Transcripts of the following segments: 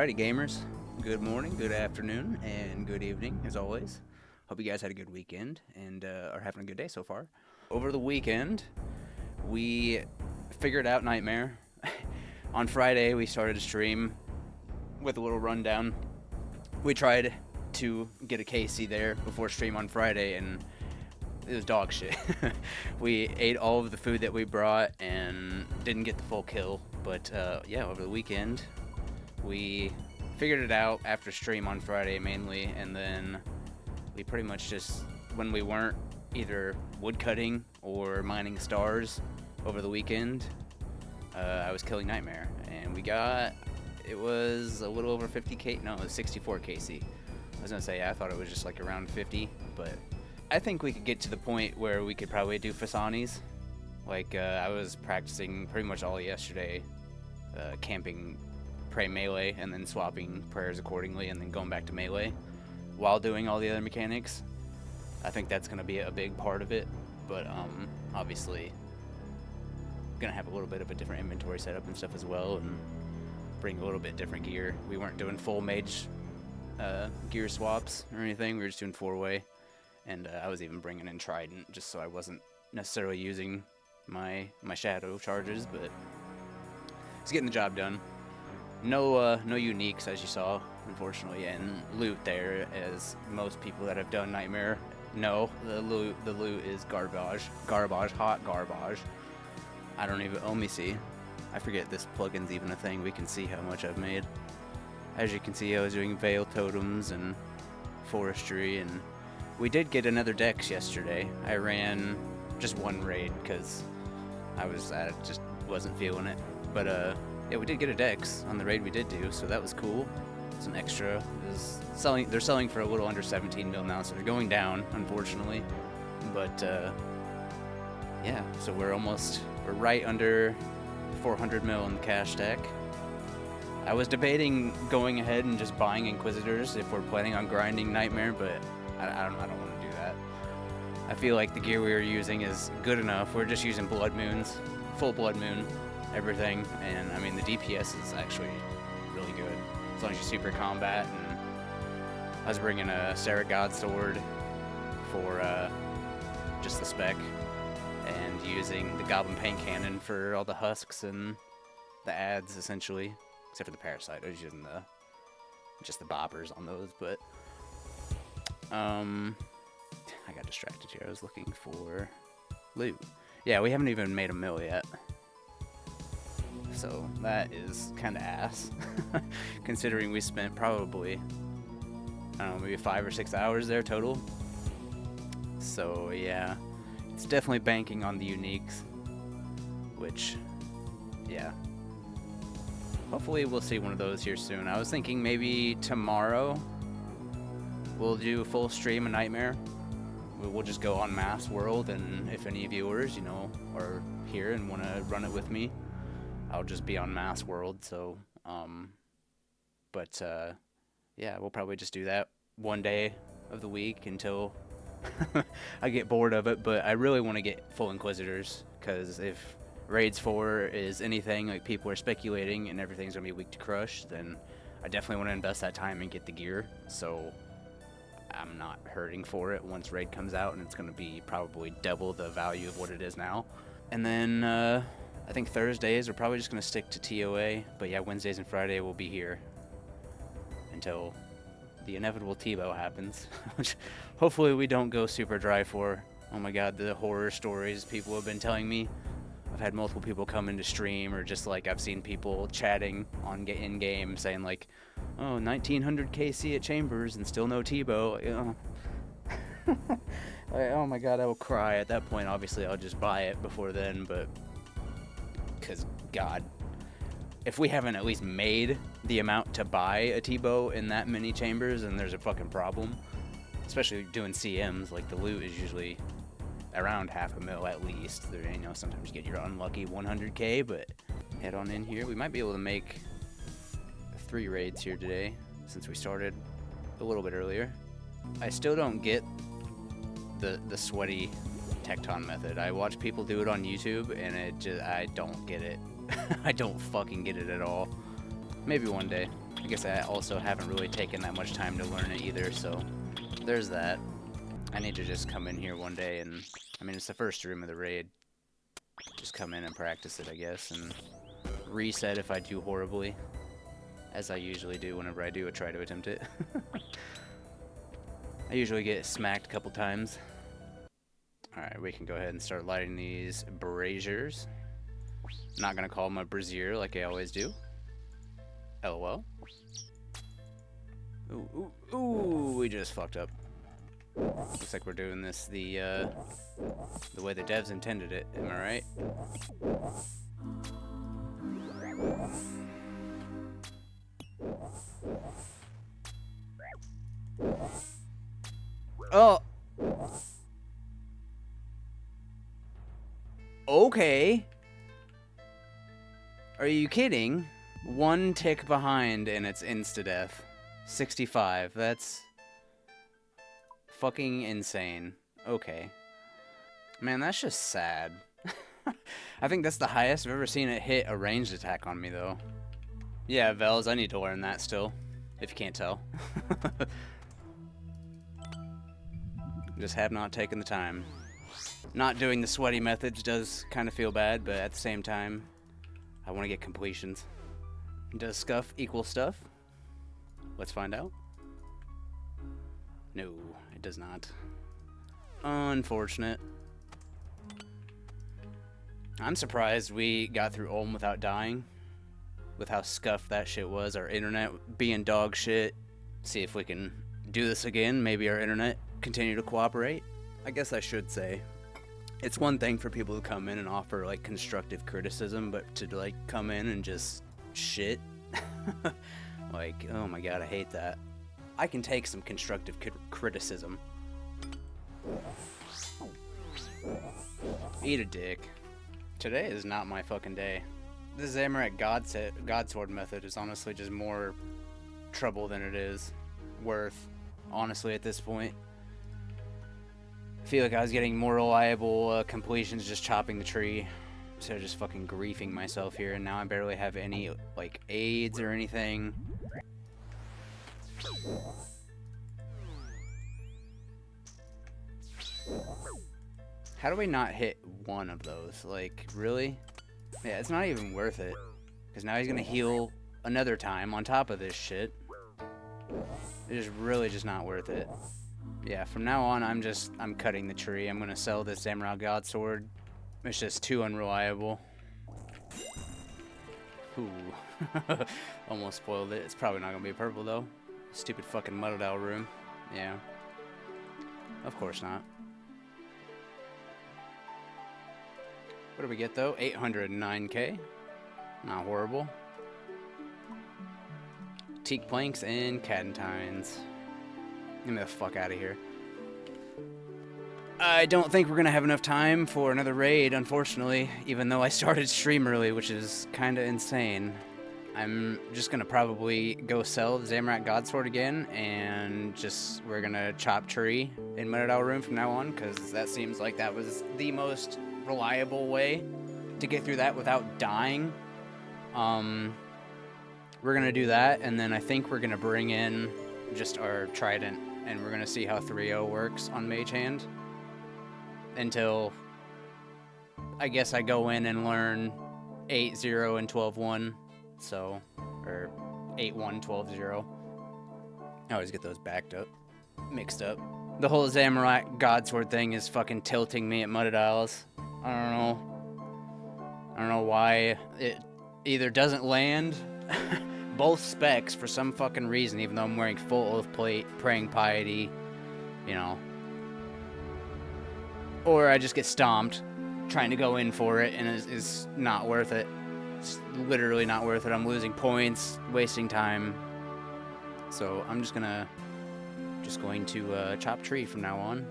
Alrighty, gamers. Good morning, good afternoon, and good evening, as always. Hope you guys had a good weekend and are having a good day so far. Over the weekend, we figured out Nightmare. On Friday, we started a stream with a little rundown. We tried to get a KC there before stream on Friday, and it was dog shit. We ate all of the food that we brought and didn't get the full kill. But yeah, over the weekend, we figured it out after stream on Friday mainly, and then we pretty much just, when we weren't either woodcutting or mining stars over the weekend, I was killing Nightmare, and we got, it was a little over 50k, no, it was 64 KC. I was gonna say, I thought it was just like around 50, but I think we could get to the point where we could probably do Fasanis. Like, I was practicing pretty much all yesterday, camping prey melee and then swapping prayers accordingly and then going back to melee while doing all the other mechanics. I think that's going to be a big part of it, but obviously going to have a little bit of a different inventory setup and stuff as well, and bring a little bit different gear. We weren't doing full mage gear swaps or anything, we were just doing 4-way, and I was even bringing in Trident just so I wasn't necessarily using my shadow charges, but it's getting the job done. No uniques, as you saw, unfortunately, and loot there, as most people that have done Nightmare know. The loot is garbage, hot garbage. I don't even, let me see. I forget this plugin's even a thing. We can see how much I've made. As you can see, I was doing Veil Totems and Forestry, and we did get another Dex yesterday. I ran just one raid, because I just wasn't feeling it. But, yeah, we did get a Dex on the raid we did do, so that was cool. It's an extra. They're selling for a little under 17 mil now, so they're going down, unfortunately. But yeah, so we're right under 400 mil in the cash stack. I was debating going ahead and just buying Inquisitors if we're planning on grinding Nightmare, but I don't want to do that. I feel like the gear we were using is good enough. We're just using Blood Moons, full Blood Moon, everything, and I mean the DPS is actually really good as long as you super combat. And I was bringing a Xeric God Sword for just the spec, and using the Goblin Paint Cannon for all the husks and the ads, essentially, except for the Parasite. I was using just the boppers on those, but I got distracted here. I was looking for loot. Yeah, we haven't even made a mill yet. So that is kind of ass, considering we spent probably, I don't know, maybe 5 or 6 hours there total. So yeah, it's definitely banking on the uniques, which, yeah, hopefully we'll see one of those here soon. I was thinking maybe tomorrow we'll do a full stream of Nightmare. We'll just go on Mass World, and if any viewers, you know, are here and want to run it with me, I'll just be on Mass World. So, yeah, we'll probably just do that one day of the week until I get bored of it. But I really want to get full Inquisitors, because if Raids 4 is anything like people are speculating and everything's going to be weak to Crush, then I definitely want to invest that time and get the gear, so I'm not hurting for it once Raid comes out, and it's going to be probably double the value of what it is now. And then, I think Thursdays we're probably just going to stick to TOA, but yeah, Wednesdays and Friday we'll be here until the inevitable T-bow happens, which hopefully we don't go super dry for. Oh my god, the horror stories people have been telling me. I've had multiple people come into stream, or just like I've seen people chatting on in-game saying like, oh, 1900 KC at Chambers and still no T-bow. You know? Like, oh my god, I will cry at that point. Obviously I'll just buy it before then, but because, God, if we haven't at least made the amount to buy a T-bow in that many chambers, then there's a fucking problem. Especially doing CMs, like the loot is usually around $500,000 at least. There, you know, sometimes you get your unlucky 100k, but head on in here. We might be able to make 3 raids here today, since we started a little bit earlier. I still don't get the sweaty Tecton method. I watch people do it on YouTube, and I don't get it. I don't fucking get it at all. Maybe one day. I guess I also haven't really taken that much time to learn it either, so there's that. I need to just come in here one day and, I mean, it's the first room of the raid. Just come in and practice it, I guess, and reset if I do horribly, as I usually do whenever I do try to attempt it. I usually get smacked a couple times. Alright, we can go ahead and start lighting these braziers. Not gonna call them a brazier like I always do. LOL. Ooh, ooh, ooh, we just fucked up. Looks like we're doing this the way the devs intended it. Am I right? Oh. Okay. Are you kidding? One tick behind and it's insta-death. 65. That's fucking insane. Okay. Man, that's just sad. I think that's the highest I've ever seen it hit a ranged attack on me, though. Yeah, Vels, I need to learn that still, if you can't tell. Just have not taken the time. Not doing the sweaty methods does kind of feel bad, but at the same time, I want to get completions. Does scuff equal stuff? Let's find out. No, it does not. Unfortunate. I'm surprised we got through Ulm without dying. With how scuffed that shit was. Our internet being dog shit. See if we can do this again. Maybe our internet continue to cooperate. I guess I should say, it's one thing for people to come in and offer like constructive criticism, but to like come in and just shit. Like, oh my god, I hate that. I can take some constructive criticism. Eat a dick. Today is not my fucking day. The Xeric Godsword method is honestly just more trouble than it is worth, honestly, at this point. I feel like I was getting more reliable completions just chopping the tree instead of just fucking griefing myself here, and now I barely have any, like, aids or anything. How do we not hit one of those? Like, really? Yeah, it's not even worth it. Because now he's gonna heal another time on top of this shit. It is really just not worth it. Yeah, from now on, I'm cutting the tree. I'm gonna sell this Emerald Godsword. It's just too unreliable. Ooh. Almost spoiled it. It's probably not gonna be purple, though. Stupid fucking muddled out room. Yeah. Of course not. What do we get, though? 809k. Not horrible. Teak planks and cadentines. Get me the fuck out of here. I don't think we're gonna have enough time for another raid, unfortunately, even though I started stream early, which is kinda insane. I'm just gonna probably go sell the Xeric Godsword again, and we're gonna chop tree in Mudded Room from now on, because that seems like that was the most reliable way to get through that without dying. We're gonna do that, and then I think we're gonna bring in just our trident, and we're gonna see how 3-0 works on Mage Hand until I guess I go in and learn 8-0 and 12-1, so, or 8-1, 12-0. I always get those mixed up. The whole Xeric Godsword thing is fucking tilting me at Mudded Isles. I don't know why it either doesn't land both specs for some fucking reason, even though I'm wearing full oath plate, praying piety, you know. Or I just get stomped trying to go in for it, and it's not worth it. It's literally not worth it. I'm losing points, wasting time. So I'm just going to chop tree from now on,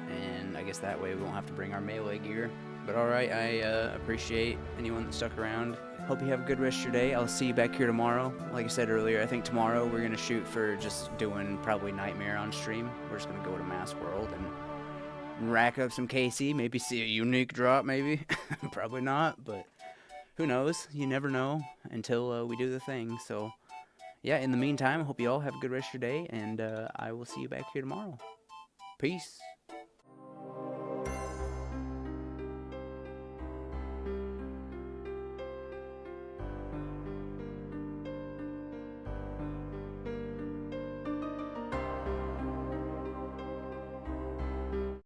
and I guess that way we won't have to bring our melee gear. But alright, I appreciate anyone that stuck around. Hope you have a good rest of your day. I'll see you back here tomorrow. Like I said earlier, I think tomorrow we're going to shoot for just doing probably Nightmare on stream. We're just going to go to Mass World and rack up some KC. Maybe see a unique drop, maybe. Probably not, but who knows? You never know until we do the thing. So yeah, in the meantime, I hope you all have a good rest of your day, and I will see you back here tomorrow. Peace.